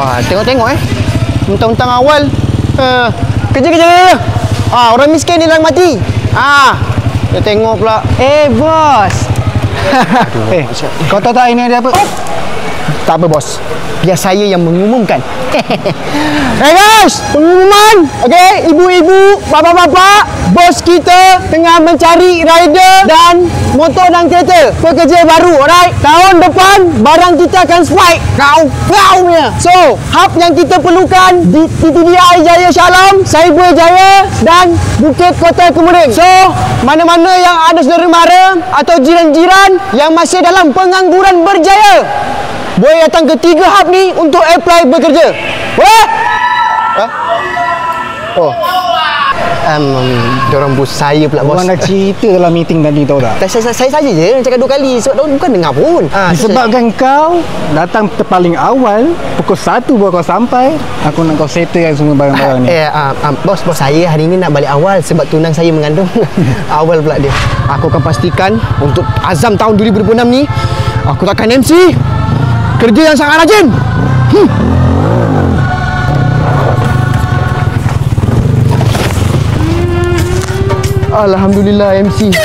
Tengok mentang-mentang awal kerja. Orang miskin ni lang mati. Dia tengok pula. Bos. Kau tahu tak ini ada apa? Tak apa bos, biar saya yang mengumumkan. Hey guys, pengumuman. Okey, ibu-ibu, bapa-bapa, bos kita tengah mencari rider dan motor dan kereta pekerja baru. Alright, tahun depan barang kita akan spike. Kau punya. So, hub yang kita perlukan di TTDI Jaya Shalom, Cyber Jaya dan Bukit Kota Kemuning. So, mana-mana yang ada saudara mara atau jiran-jiran yang masih dalam pengangguran berjaya, boleh datang ke 3 hub ni untuk apply bekerja. Diorang bos saya pula bos. Orang dah cerita dalam meeting tadi, tahu tak? Saya saja je cakap 2 kali sebab diorang bukan dengar pun. Disebabkan kau datang terpaling awal, pukul 1 baru kau sampai, aku nak kau settlekan semua barang-barang ni. Bos saya hari ni nak balik awal sebab tunang saya mengandung. Awal pula dia. Aku akan pastikan untuk azam tahun 2026 ni, aku takkan MC. Kerja yang sangat rajin. Alhamdulillah MC.